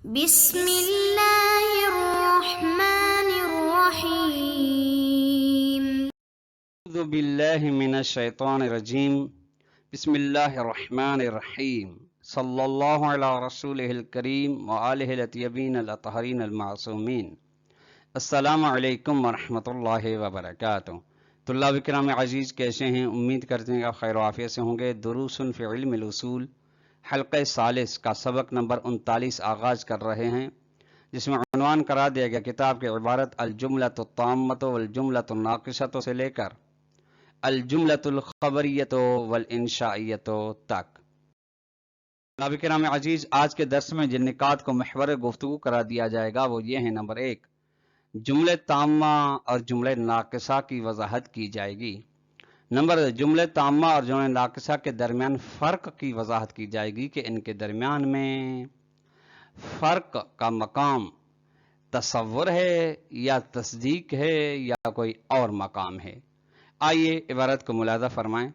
بسم اللہ الرحمن الرحیم۔ اعوذ باللہ من الشیطان الرجیم، بسم اللہ الرحمن الرحیم، صلی اللہ علی رسولہ الکریم وآلہ الاطیبین الاطہرین المعصومین۔ السلام علیکم ورحمۃ اللہ وبرکاتہ۔ طلاب کرام عزیز کیسے ہیں؟ امید کرتے ہیں آپ خیر و عافیت سے ہوں گے۔ دروس فی علم الاصول حلقہ ثالث کا سبق نمبر 39 آغاز کر رہے ہیں، جس میں عنوان قرار دیا گیا کتاب کی عبارت الجملۃ التامۃ والجملۃ الناقصۃ سے لے کر الجملۃ الخبریۃ والانشائیۃ تک۔ طلاب کرام عزیز، آج کے درس میں جن نکات کو محور گفتگو قرار دیا جائے گا وہ یہ ہیں: نمبر 1، جملے تامہ اور جملے ناقصہ کی وضاحت کی جائے گی۔ نمبر 2، جملے تامہ اور جملے ناقصہ کے درمیان فرق کی وضاحت کی جائے گی کہ ان کے درمیان میں فرق کا مقام تصور ہے یا تصدیق ہے یا کوئی اور مقام ہے۔ آئیے عبارت کو ملاحظہ فرمائیں۔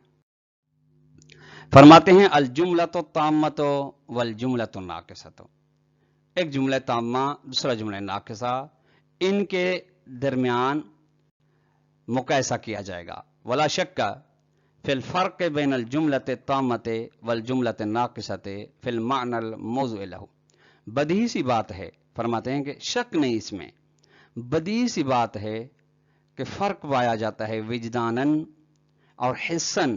فرماتے ہیں الجملۃ التامۃ والجملۃ الناقصۃ، ایک جملہ تامہ دوسرا جملہ ناقصہ، ان کے درمیان مقایسہ کیا جائے گا۔ ولا شک فی الفرق بین الجملۃ التامۃ والجملۃ الناقصۃ فی المعنى الموضوع لہ، بدیہی سی بات ہے، فرماتے ہیں کہ شک نہیں، اس میں بدیہی سی بات ہے کہ فرق پایا جاتا ہے وجداناً اور حساً،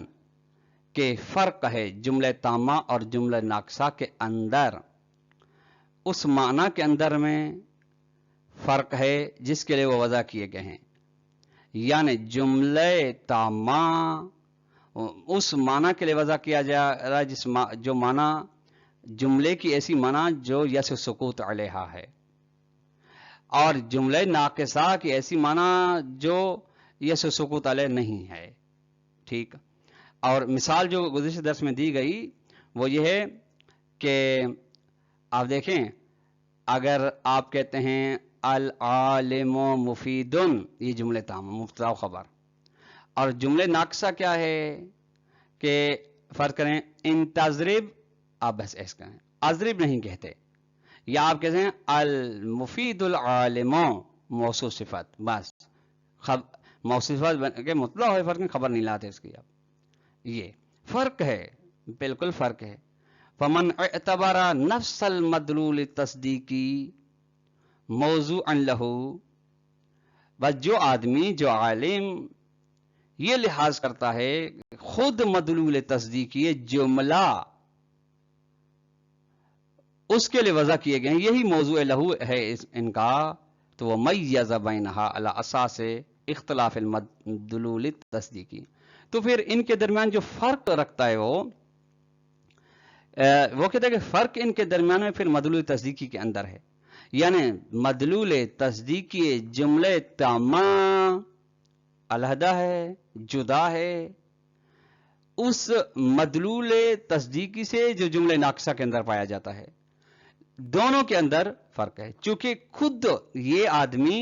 کہ فرق ہے جملہ تامہ اور جملہ ناقصہ کے اندر، اس معنی کے اندر میں فرق ہے جس کے لیے وہ وضع کیے گئے ہیں۔ یعنی جملہ تامہ اس معنی کے لیے وضع کیا جا رہا ہے جو معنی جملے کی ایسی معنی جو یس سکوت علیہا ہے، اور جملہ ناقصہ کی ایسی معنی جو یس سکوت علیہ نہیں ہے۔ ٹھیک، اور مثال جو گزشتہ درس میں دی گئی وہ یہ ہے کہ آپ دیکھیں، اگر آپ کہتے ہیں العالم مفید، یہ جملے تامہ مبتدا و خبر، اور جملے ناقصہ کیا ہے کہ فرض کریں ان تضرب، آپ بس ایسا کریں اضرب نہیں کہتے، یا آپ کہتے ہیں المفید العالم موصوف صفت، بس موصوف صفت کے مطلب ہے، فرق نہیں، خبر نہیں لاتے اس کی، آپ یہ فرق ہے، بالکل فرق ہے۔ فمن اعتبر نفس المدلول تصدیقی موضوعا لہ، بس جو آدمی جو عالم یہ لحاظ کرتا ہے خود مدلول تصدیقی جملہ اس کے لیے وضع کیے گئے ہیں یہی موضوع لہو ہے ان کا، تو وہ میز بینہا علی اساس اختلاف المدلول تصدیقی، تو پھر ان کے درمیان جو فرق رکھتا ہے وہ کہتا ہے کہ فرق ان کے درمیان میں پھر مدلول تصدیقی کے اندر ہے۔ یعنی مدلول تصدیقی جملے تامہ علیحدہ ہے، جدا ہے اس مدلول تصدیقی سے جو جملے ناقصہ کے اندر پایا جاتا ہے، دونوں کے اندر فرق ہے۔ چونکہ خود یہ آدمی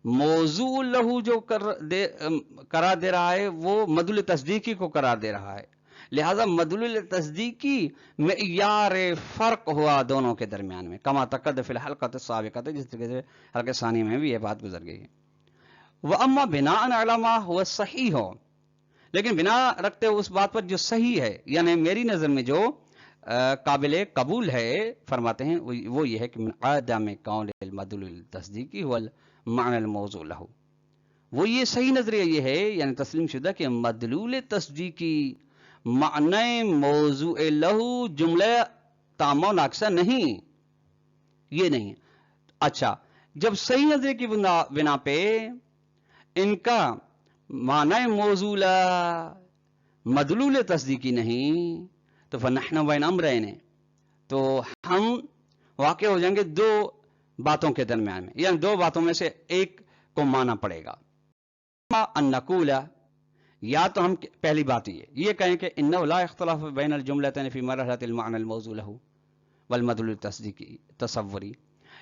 موضوع لہو جو قرار دے رہا ہے وہ مدلول تصدیقی کو قرار دے رہا ہے، لہذا مدلول تصدیقی معیار فرق ہوا دونوں کے درمیان میں، کما تقدم فی الحلقۃ السابقۃ، جس طریقے سے حلقہ ثانی میں بھی یہ بات گزر گئی ہے۔ وَأَمَّا بِنَاءً عَلَىٰ مَا هُوَ الصَّحِیحُ، لیکن بنا رکھتے ہوئے اس بات پر جو صحیح ہے، یعنی میری نظر میں جو قابل قبول ہے، فرماتے ہیں وہ یہ ہے کہ من عدم کون المدلول التصدیقی هو المعنى الموضوع له، وہ یہ صحیح نظریہ یہ ہے، یعنی تسلیم شدہ کہ مدلول تصدیقی معنی موضوع لہو جملہ تامہ و ناقصہ نہیں، یہ نہیں۔ اچھا، جب صحیح نظریے کی بنا پہ ان کا معنی موضوع مدلول تصدیقی نہیں، تو فنحن بین امرین، تو ہم واقع ہو جائیں گے دو باتوں کے درمیان میں، یعنی دو باتوں میں سے ایک کو مانا پڑے گا۔ ان نقول، یا تو ہم پہلی بات یہ کہیں کہ انہ لا اختلاف بین الجملتین فی مرحلۃ المعنى الموضوع لہ والمدلول التصدیقی تصوری،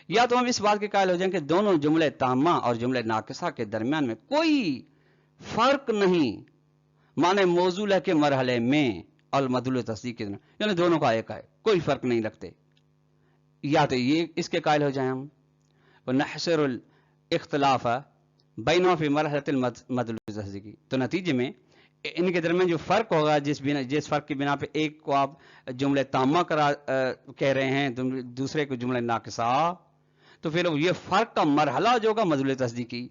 یا تو ہم اس بات کے قائل ہو جائیں کہ دونوں جملے تامہ اور جملے ناقصہ کے درمیان میں کوئی فرق نہیں معنی موضوع کے مرحلے میں اور مدلول تصدیق کے درمیان، یعنی دونوں کا ایک ہے، کوئی فرق نہیں رکھتے، یا تو یہ اس کے قائل ہو جائیں ہم نحصر الاختلاف بینہما فی مرحلۃ المدلول التصدیقی، تو نتیجے میں ان کے درمیان جو فرق ہوگا، جس فرق کی بنا پہ ایک کو آپ جملے تامہ کہہ رہے ہیں دوسرے کو جملے ناقصہ، تو پھر یہ فرق کا مرحلہ جو ہوگا مدلول تصدیقی.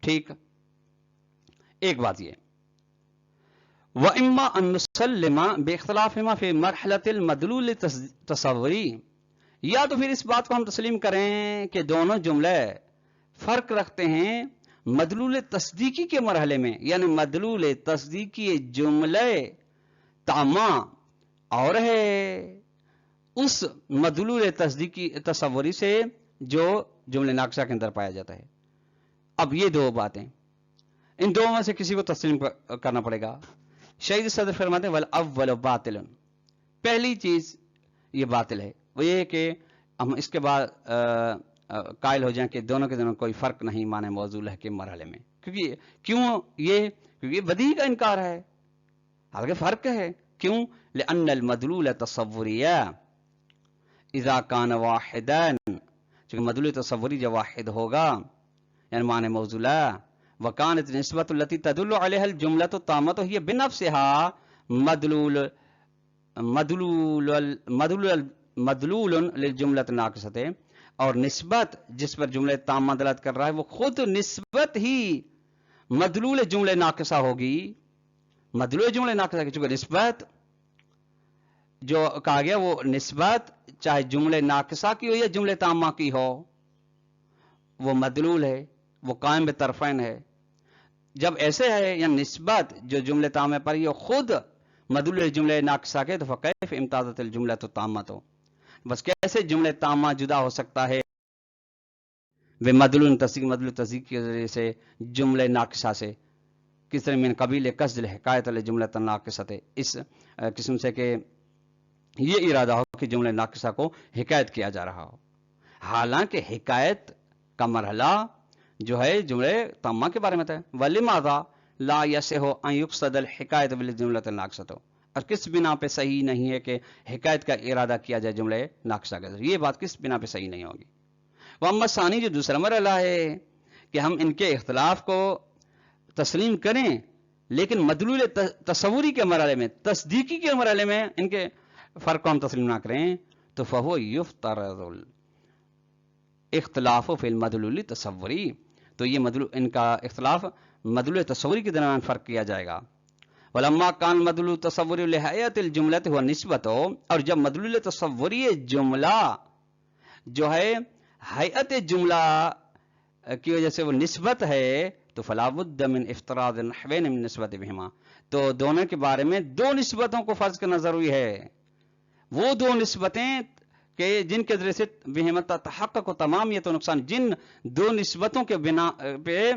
ٹھیک. ایک بات یہ وَإِمَّا أَن نُسَلِّمَ بِاخْتِلَافِهِمَا فِي مَرْحَلَةِ الْمَدْلُولِ التَّصَوُّرِي، یا تو پھر اس بات کو ہم تسلیم کریں کہ دونوں جملے فرق رکھتے ہیں مدلول تصدیقی کے مرحلے میں، یعنی مدلول تصدیقی جملے تامہ اور ہے اس مدلول تصدیقی تصوری سے جو جملے ناقصہ کے اندر پایا جاتا ہے. اب یہ دو باتیں، ان دو میں سے کسی کو تسلیم کرنا پڑے گا. شہید صدر فرماتے ہیں والاول باطل، پہلی چیز یہ باطل ہے، وہ یہ کہ ہم اس کے بعد قائل ہو جائیں کہ دونوں کے دونوں کوئی فرق نہیں معنی موصول ہے کے مرحلے میں. کیونکہ یہ بدیہی کا انکار ہے، حالانکہ فرق ہے. کیوں؟ لأن المدلول تصوریہ اذا کان واحدا، چونکہ مدلول تصوری جو واحد ہوگا یعنی معنی موصولہ، وکانت نسبت التي تدل علیہ الجملۃ التامۃ ہی بنفسها مدلول للجملۃ الناقصۃ، اور نسبت جس پر جملے تامہ دلالت کر رہا ہے وہ خود نسبت ہی مدلول جملے ناقصہ ہوگی. مدلول جملے ناقصہ کی چونکہ نسبت جو کہا گیا وہ نسبت چاہے جملے ناقصہ کی ہو یا جملے تامہ کی ہو وہ مدلول ہے، وہ قائم بطرفین ہے. جب ایسے ہے یا نسبت جو جملے تامہ پر یہ خود مدلول جملے ناقصہ کے، تو فکیف امتازت الجملۃ التامۃ، بس کیسے جملے تامہ جدا ہو سکتا ہے وہ مدلول تصدیق کے ذریعے سے جملے ناقصہ سے، کس طرح من قبیل قصد الحکایت الجملۃ الناقصۃ، اس قسم سے کہ یہ ارادہ ہو کہ جملے ناقصہ کو حکایت کیا جا رہا ہو، حالانکہ حکایت کا مرحلہ جو ہے جملے تامہ کے بارے میں ہے. ولماذا لا یصح ان یقصد الحکایت بالجملۃ الناقصۃ، اور کس بنا پہ صحیح نہیں ہے کہ حکایت کا ارادہ کیا جائے جملے ناقصہ کے ذریعے، یہ بات کس بنا پہ صحیح نہیں ہوگی. واما ثانی، جو دوسرا مرحلہ ہے کہ ہم ان کے اختلاف کو تسلیم کریں لیکن مدلول تصوری کے مرحلے میں، تصدیقی کے مرحلے میں ان کے فرق کو ہم تسلیم نہ کریں، تو فہو یفترض اختلاف فی المدلول تصوری، تو یہ ان کا اختلاف مدلول تصوری کے درمیان فرق کیا جائے گا. ولما کان مدلول تصوری لہیئت الجملۃ ہوا نسبت، اور جب مدلول تصوری جملہ جو ہے ہیئت جملہ کی وجہ سے وہ نسبت ہے، تو فلا بد من افتراض نحوین من نسبت بہما، تو دونوں کے بارے میں دو نسبتوں کو فرض کرنا ضروری ہے. وہ دو نسبتیں کہ جن کے ذریعے سے بہمت تحقق و تمامیت و نقصان، جن دو نسبتوں کے بنا پہ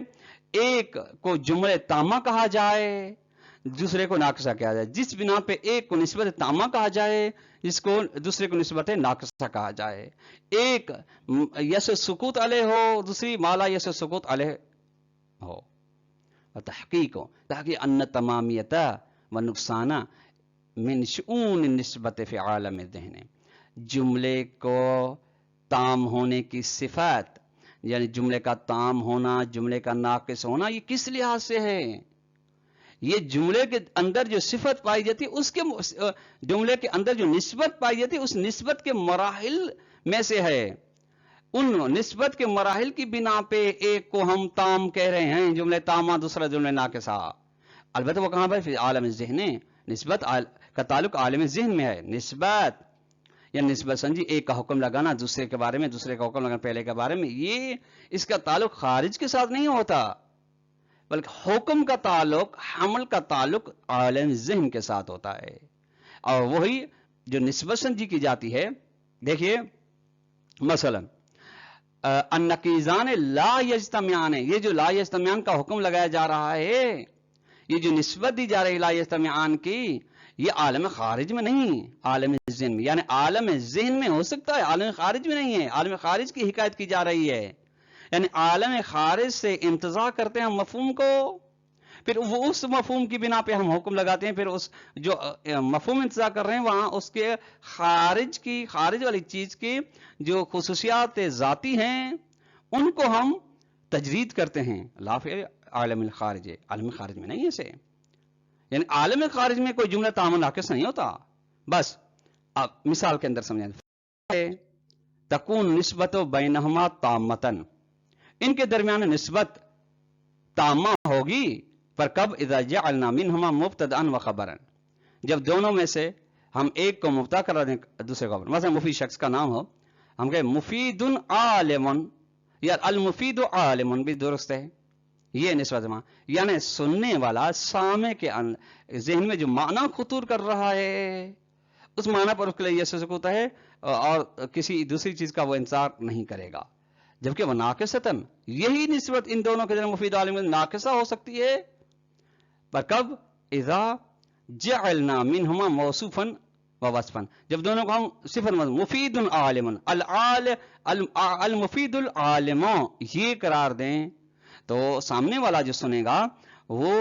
ایک کو جملے تامہ کہا جائے دوسرے کو ناقصہ کہا جائے، جس بنا پہ ایک کو نسبت تامہ کہا جائے جس کو دوسرے کو نسبت ناقصہ کہا جائے، ایک یس سکوت علیہ ہو دوسری مالا یس سکوت علیہ ہو. تحقیق ہو تاکہ ان تمامیت و نقصانہ من شؤون النسبت فی عالم الذہن، جملے کو تام ہونے کی صفات، یعنی جملے کا تام ہونا جملے کا ناقص ہونا، یہ کس لحاظ سے ہے؟ یہ جملے کے اندر جو صفت پائی جاتی ہے اس کے جملے کے اندر جو نسبت پائی جاتی ہے اس نسبت کے مراحل میں سے ہے. ان نسبت کے مراحل کی بنا پہ ایک کو ہم تام کہہ رہے ہیں جملے تامہ، دوسرا جملے ناقصہ. البتہ وہ کہاں پر؟ فی عالم الذہن، نسبت کا تعلق عالم ذہن میں ہے. نسبت یا نسبت سمجھی ایک کا حکم لگانا دوسرے کے بارے میں، دوسرے کا حکم لگانا پہلے کے بارے میں، یہ اس کا تعلق خارج کے ساتھ نہیں ہوتا، بلکہ حکم کا تعلق، حمل کا تعلق عالم ذہن کے ساتھ ہوتا ہے. اور وہی جو نسبت سمجھی کی جاتی ہے، دیکھیے مثلا النقیضان لا یجتمعان، یہ جو لا یجتمعان کا حکم لگایا جا رہا ہے، یہ جو نسبت دی جا رہی ہے لا یجتمعان کی، یہ عالم خارج میں نہیں، عالم ذہن میں. یعنی عالم ذہن میں ہو سکتا ہے، عالم خارج میں نہیں ہے. عالم خارج کی حکایت کی جا رہی ہے، یعنی عالم خارج سے امتزاج کرتے ہیں مفہوم کو، پھر وہ اس مفہوم کی بنا پہ ہم حکم لگاتے ہیں، پھر اس جو مفہوم انتظار کر رہے ہیں وہاں اس کے خارج والی چیز کی جو خصوصیات ذاتی ہیں ان کو ہم تجرید کرتے ہیں. لا فی عالم الخارج، عالم خارج میں نہیں ایسے، یعنی عالم خارج میں کوئی جملہ تام ناقص نہیں ہوتا. بس اب مثال کے اندر سمجھیں، تکون نسبت بینہما تامتن، ان کے درمیان نسبت تامہ ہوگی، پر کب؟ اذا جعلنا منہما مبتدأ و خبرا، جب دونوں میں سے ہم ایک کو مبتدا کرا دیں دوسرے کو خبر. مثلا مفید شخص کا نام ہو، ہم کہیں مفید عالم، یا المفید عالم بھی درست ہے، یہ نسبت ماں، یعنی سننے والا سامع کے ذہن میں جو معنی خطور کر رہا ہے اس معنی پر اس کے لیے یہ سکوت ہے اور کسی دوسری چیز کا وہ انتظار نہیں کرے گا. جبکہ وہ ناقصتاً، یہی نسبت ان دونوں کے درمیان مفید عالم ناقصہ ہو سکتی ہے، پر کب؟ اذا جعلنا منہما موصوفا و وصفا، جب دونوں کو ہم صفت مفید عالم المفید العالم یہ قرار دیں، تو سامنے والا جو سنے گا وہ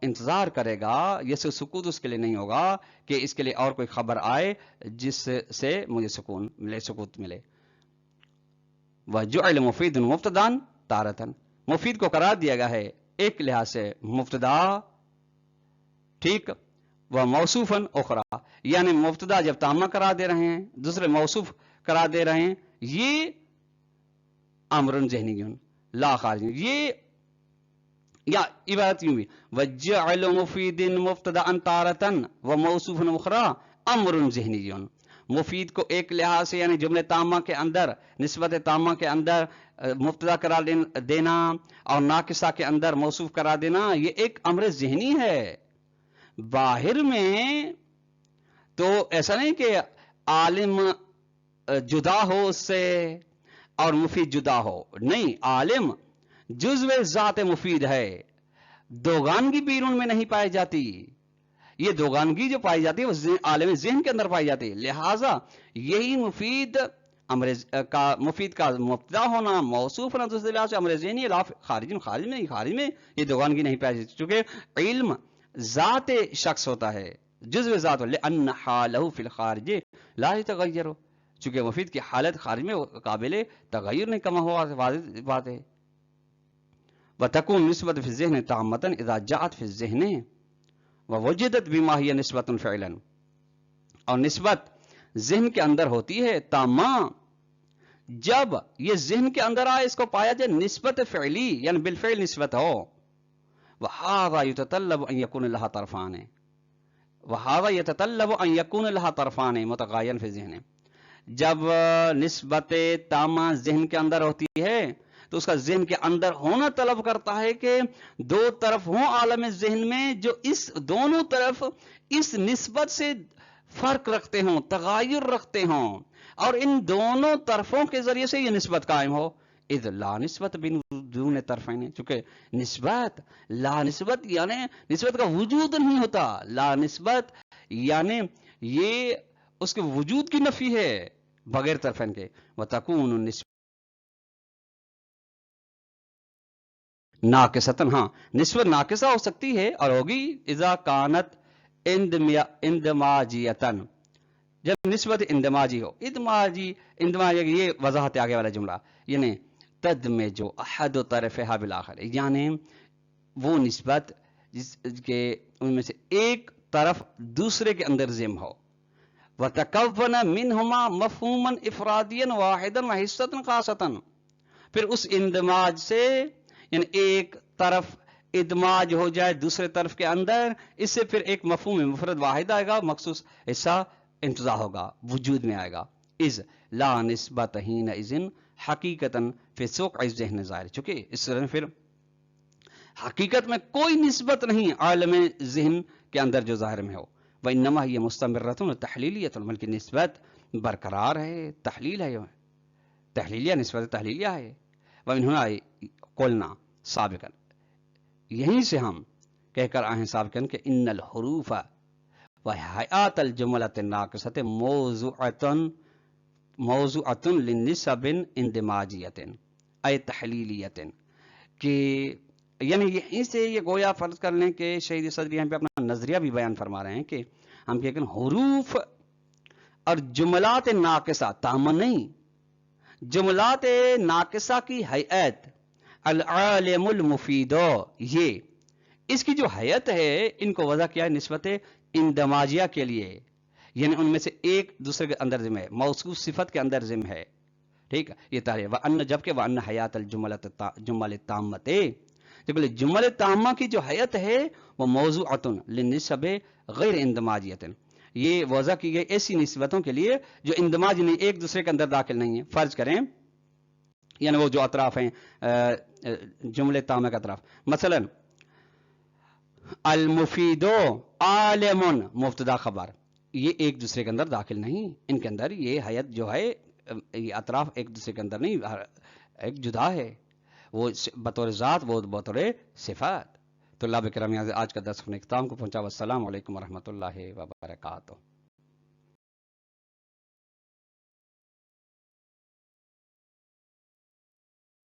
انتظار کرے گا، یہ سکوت اس کے لیے نہیں ہوگا کہ اس کے لیے اور کوئی خبر آئے جس سے مجھے سکون ملے، سکوت ملے. وجعل مفید مبتدا تارتن، مفید کو قرار دیا گیا ہے ایک لحاظ سے مبتدا، ٹھیک، وہ موصوفاً اخرى، یعنی مبتدا جب تامہ قرار دے رہے ہیں دوسرے موصوف قرار دے رہے ہیں، یہ امر ذہنی لا خارجی. یہ یا عبارت یوں بھی وجعل مفید مبتدا تارتن و موصوفا اخرى امر ذہنی، مفید کو ایک لحاظ سے یعنی جملے تامہ کے اندر، نسبت تامہ کے اندر مبتدا قرار دینا اور ناقصہ کے اندر موصوف قرار دینا، یہ ایک امر ذہنی ہے. باہر میں تو ایسا نہیں کہ عالم جدا ہو اس سے اور مفید جدا ہو، نہیں، عالم جزو ذات مفید ہے، دوگانگی بیرون میں نہیں پائی جاتی. یہ دوگانگی جو پائی جاتی ہے وہ عالم ذہن کے اندر پائی جاتی ہے. لہٰذا یہی مفید مفید کا مبتدا ہونا موصوف ہونا دوسرے لحاظ سے امر ذہنی، خارج میں یہ دوگانگی نہیں پائی جاتی، چونکہ علم ذات شخص ہوتا ہے، جزو ذات، لأن حالہ فی الخارج لا یتغیر، چونکہ مفید کی حالت خارج میں قابل تغیر نہیں، کما ہوا واضح بات ہے. وتكون نسبت فی الذہن تامۃ اذا جاءت فی الذہن ووجدت بما ہی نسبت فعلا، اور نسبت ذہن کے اندر ہوتی ہے تامہ جب یہ ذہن کے اندر آئے، اس کو پایا جائے نسبت فعلی یعنی بالفعل نسبت ہو. وهذا يتطلب ان يكون لها طرفان، وهذا يتطلب ان يكون لها طرفان متغاین فی الذہن. جب نسبت تامہ ذہن کے اندر ہوتی ہے تو اس کا ذہن کے اندر ہونا طلب کرتا ہے کہ دو طرف ہوں عالم ذہن میں جو اس دونوں طرف اس نسبت سے فرق رکھتے ہوں، تغایر رکھتے ہوں، اور ان دونوں طرفوں کے ذریعے سے یہ نسبت قائم ہو. اذ لا نسبت بدون طرفین، چونکہ نسبت لا نسبت یعنی نسبت کا وجود نہیں ہوتا، لا نسبت یعنی یہ اس کے وجود کی نفی ہے بغیر طرفین کے. وتكون النسبت ناقصتاً، ہاں نسبت ناقصہ ہو سکتی ہے اور ہوگی اذا کانت اندماجیتاً، جب نسبت اندماجی ہو. اندماجی یہ وضاحت آگے والا جملہ، یعنی تدمج احد طرفها بالاخر، یعنی وہ نسبت جس کے ان میں سے ایک طرف دوسرے کے اندر ضم ہو. وتکون منہما مفہوما افرادیا واحدا وحصۃ خاصۃ، پھر اس اندماج سے یعنی ایک طرف ادماج ہو جائے دوسرے طرف کے اندر، اس سے پھر ایک مفہوم مفرد واحد آئے گا، مخصوص حصہ انتزاع ہوگا، وجود میں آئے گا. اذ لا نسبت حینئذ حقیقتاً فی سوق الذہن ظاہر، چونکہ اس طرح پھر حقیقت میں کوئی نسبت نہیں عالم ذہن کے اندر جو ظاہر میں ہو. وانما ہی مستمرۃ تحلیلیۃ، بلکہ نسبت برقرار ہے، تحلیل ہے، تحلیلیہ نسبت تحلیلیہ ہے. ومن ہنا قلنا سابقا، یہیں سے ہم کہہ کر آئے ہیں سابقا کہ ان الحروف وحیات الجملۃ الناقصۃ موضوعۃ للنسب اندماجیۃ ای تحلیلیۃ، کہ یعنی اسے یہ گویا فرض کر لیں کہ شہید صدر یہاں پہ اپنا نظریہ بھی بیان فرما رہے ہیں کہ ہم کہ حروف اور جملات ناقصہ تامہ نہیں، جملات ناقصہ کی حیت العالم المفید، یہ اس کی جو حیت ہے ان کو وضع کیا ہے نسبت اندماجیہ کے لیے، یعنی ان میں سے ایک دوسرے کے اندر ضمن ہے، موصوف صفت کے اندر ضمن ہے، ٹھیک ہے، یہ تعریف وان، جبکہ وان حیات الجمل تامت، جبکہ جمل تامہ کی جو حیت ہے وہ موضوعۃ للنسب غیر اندماجیۃ، یہ وضع کی گئی ایسی نسبتوں کے لیے جو اندماج نہیں، ایک دوسرے کے اندر داخل نہیں ہے۔ فرض کریں یعنی وہ جو اطراف ہیں جملے تامہ کا اطراف، مثلا المفید عالم مبتدا خبر، یہ ایک دوسرے کے اندر داخل نہیں، ان کے اندر یہ حیت جو ہے یہ اطراف ایک دوسرے کے اندر نہیں، ایک جدا ہے، وہ بطور ذات وہ بطور صفات۔ تو اللہ کرام آج کا درس اختتام کو پہنچا۔ والسلام علیکم ورحمۃ اللہ وبرکاتہ۔